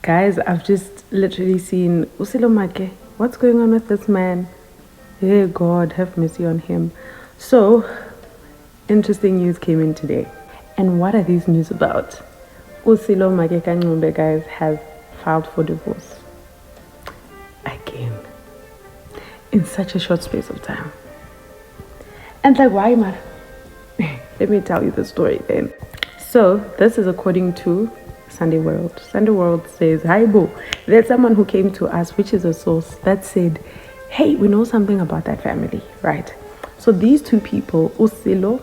Guys, I've just literally seen Sello Maake. What's going on with this man? Hey, God, have mercy on him. So, interesting news came in today. And what are these news about? Sello Maake kaNcube's, guys, has filed for divorce. Again. In such a short space of time. And like, why, man? Let me tell you the story then. So, this is according to Sunday World. Sunday World says, hi, Bo. There's someone who came to us, which is a source, that said, hey, we know something about that family, right? So these two people, Sello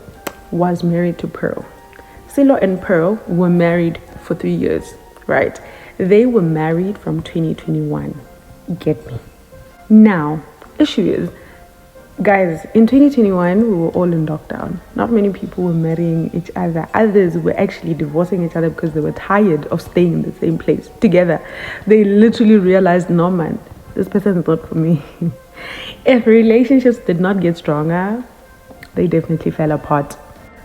was married to Pearl. Sello and Pearl were married for 3 years, right? They were married from 2021. Get me? Now, issue is, guys, in 2021, we were all in lockdown. Not many people were marrying each other. Others were actually divorcing each other because they were tired of staying in the same place together. They literally realized, no, man, this person is not for me. If relationships did not get stronger, they definitely fell apart.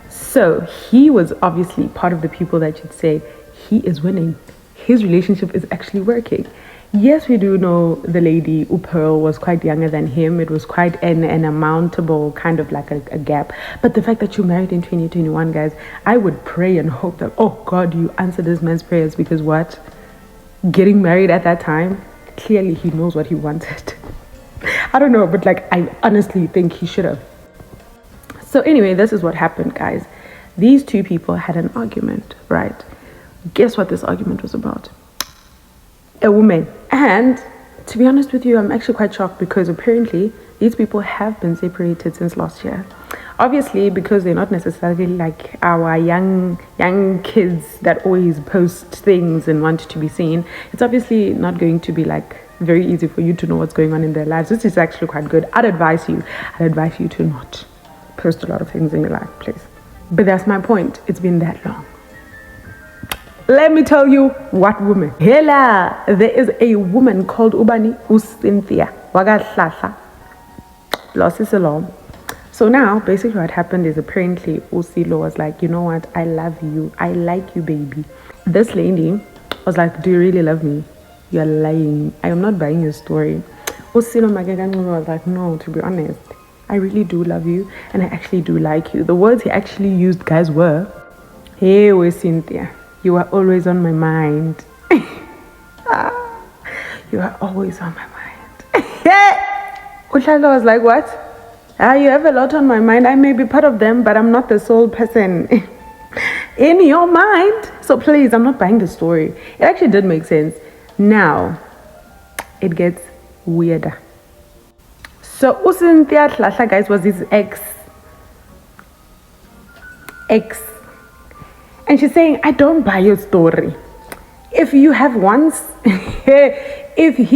So he was obviously part of the people that should say he is winning. His relationship is actually working. Yes, we do know the lady, Pearl, was quite younger than him. It was quite an amountable kind of like a gap. But the fact that you married in 2021, guys, I would pray and hope that, oh God, you answer this man's prayers, because what? Getting married at that time, clearly he knows what he wanted. I don't know, but like, I honestly think he should have. So anyway, this is what happened, guys. These two people had an argument, right? Guess what this argument was about? A woman. And to be honest with you, I'm actually quite shocked, because apparently these people have been separated since last year. Obviously, because they're not necessarily like our young kids that always post things and want to be seen. It's obviously not going to be like very easy for you to know what's going on in their lives, which is actually quite good. I'd advise you to not post a lot of things in your life, please. But that's my point. It's been that long. Let me tell you what woman. Hela, there is a woman called Cynthia. Lost his alarm. So now, basically what happened is apparently Sello was like, you know what? I love you. I like you, baby. This lady was like, do you really love me? You're lying. I am not buying your story. Sello Maake was like, no, to be honest, I really do love you, and I actually do like you. The words he actually used, guys, were, hey, Cynthia. You are always on my mind. You are always on my mind. Uhlalo was like, what? You have a lot on my mind. I may be part of them, but I'm not the sole person in your mind. So please, I'm not buying the story. It actually did make sense. Now, it gets weirder. So Cynthia Hlahla, guys, was his ex. And she's saying, I don't buy your story. If he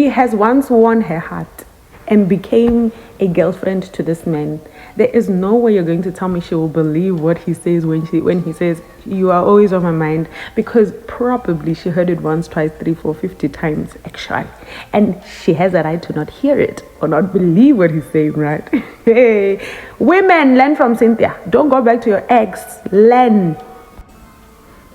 has once won her heart and became a girlfriend to this man, there is no way you're going to tell me she will believe what he says when he says, you are always on my mind, because probably she heard it once, twice, 3, 4, 50 times actually. And she has a right to not hear it or not believe what he's saying, right? Hey, women, learn from Cynthia. Don't go back to your ex. Learn.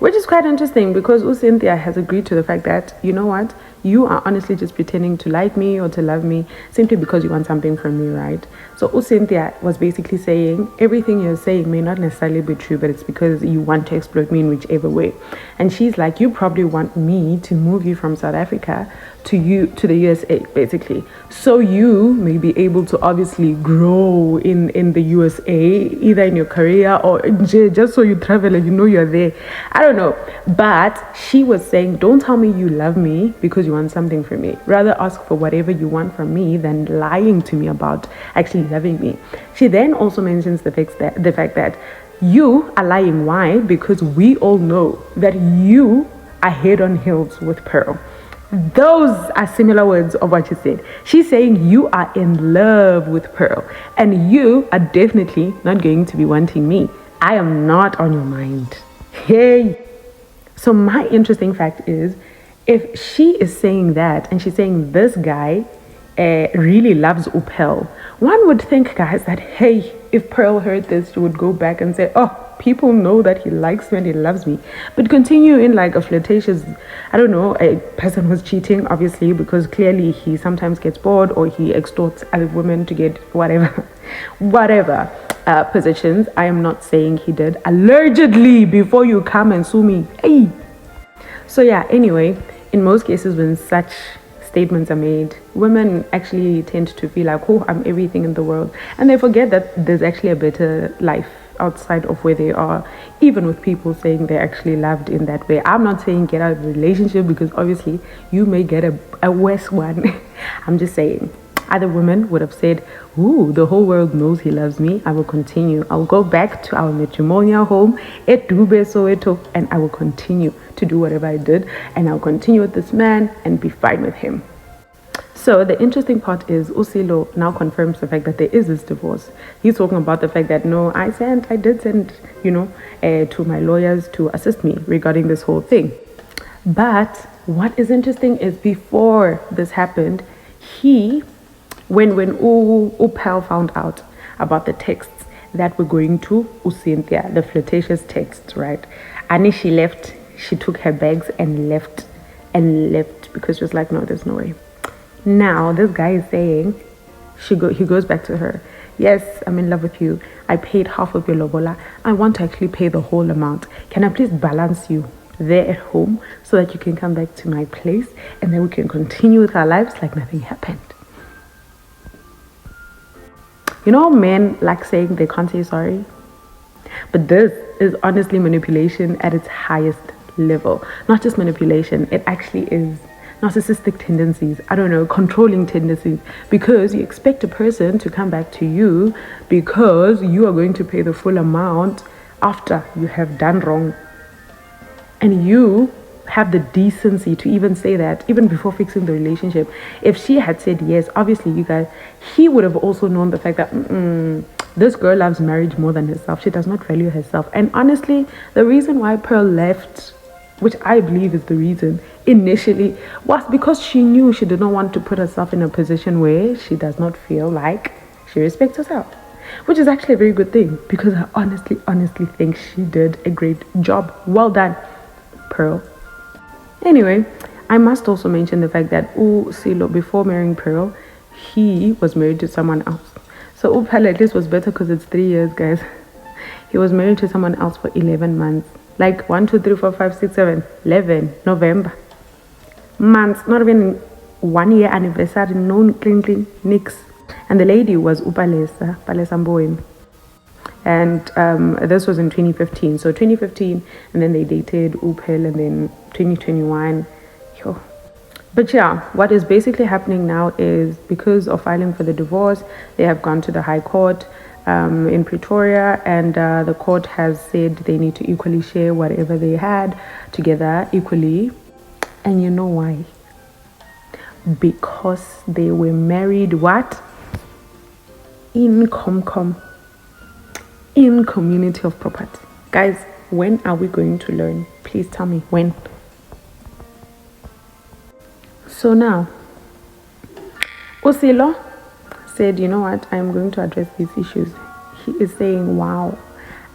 Which is quite interesting, because Cynthia has agreed to the fact that, you know what, you are honestly just pretending to like me or to love me simply because you want something from me, right? So Cynthia was basically saying, everything you're saying may not necessarily be true, but it's because you want to exploit me in whichever way. And she's like, you probably want me to move you from South Africa to the USA, basically, so you may be able to obviously grow in the USA, either in your career or just so you travel and you know you're there. I don't know, but she was saying, don't tell me you love me because you want something from me. Rather ask for whatever you want from me than lying to me about actually loving me. She then also mentions the fact that you are lying. Why? Because we all know that you are head on heels with Pearl. Those are similar words of what she said. She's saying you are in love with Pearl, and you are definitely not going to be wanting me. I am not on your mind. Hey. So my interesting fact is, if she is saying that, and she's saying this guy really loves Pearl, one would think, guys, that, hey, if Pearl heard this, she would go back and say, oh, People know that he likes me and he loves me. But continue in like a flirtatious, I don't know, a person who's cheating, obviously, because clearly he sometimes gets bored or he extorts other women to get whatever, whatever positions. I am not saying he did. Allegedly, before you come and sue me. Hey. So yeah, anyway, in most cases when such statements are made, women actually tend to feel like, oh, I'm everything in the world, and they forget that there's actually a better life outside of where they are, even with people saying they're actually loved in that way. I'm not saying get out of a relationship, because obviously you may get a worse one. I'm just saying other women would have said, ooh, the whole world knows he loves me, I will continue. I'll go back to our matrimonial home at Dube Soweto, and I will continue to do whatever I did, and I'll continue with this man and be fine with him. So the interesting part is uSilo now confirms the fact that there is this divorce. He's talking about the fact that no, I did send, to my lawyers to assist me regarding this whole thing. But what is interesting is before this happened, when Upel found out about the texts that were going to Cynthia, the flirtatious texts, right? And she took her bags and left because she was like, no, there's no way. Now this guy is saying, he goes back to her. Yes, I'm in love with you. I paid half of your lobola. I want to actually pay the whole amount. Can I please balance you there at home so that you can come back to my place and then we can continue with our lives like nothing happened? You know, men like saying they can't say sorry, but this is honestly manipulation at its highest level. Not just manipulation, it actually is narcissistic tendencies, I don't know, controlling tendencies, because you expect a person to come back to you because you are going to pay the full amount after you have done wrong. And you have the decency to even say that, even before fixing the relationship. If she had said yes, obviously he would have also known the fact that this girl loves marriage more than herself. She does not value herself. And honestly, the reason why Pearl left, which I believe is the reason initially, was because she knew she did not want to put herself in a position where she does not feel like she respects herself, which is actually a very good thing, because I honestly think she did a great job. Well done, Pearl. Anyway, I must also mention the fact that uSilo, before marrying Pearl, he was married to someone else. So Upel at least was better because it's 3 years, guys. He was married to someone else for 11 months. Like 1, 2, 3, 4, 5, 6, 7, 11 November months, not even 1 year anniversary, no clean, nix. And the lady was Palesa Mboweni. And this was in 2015. So 2015, and then they dated Upel, and then 2021. Yo. But yeah, what is basically happening now is, because of filing for the divorce, they have gone to the High Court in Pretoria, and the court has said they need to equally share whatever they had together equally. And you know why? Because they were married what? In community of property. Guys, when are we going to learn? Please tell me when. So now, uSilo said, you know what, I'm going to address these issues. He is saying, wow,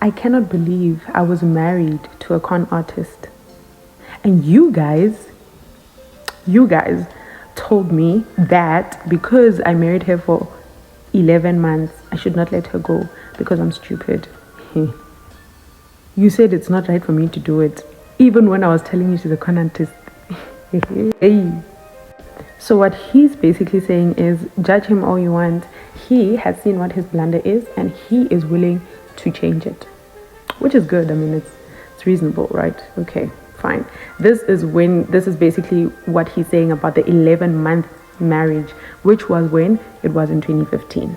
I cannot believe I was married to a con artist. And you guys told me that because I married her for 11 months, I should not let her go because I'm stupid. You said it's not right for me to do it, even when I was telling you she's a con artist. So what he's basically saying is, judge him all you want. He has seen what his blunder is, and he is willing to change it, which is good. I mean, it's reasonable, right? Okay, fine. This is basically what he's saying about the 11-month marriage, which was when it was in 2015.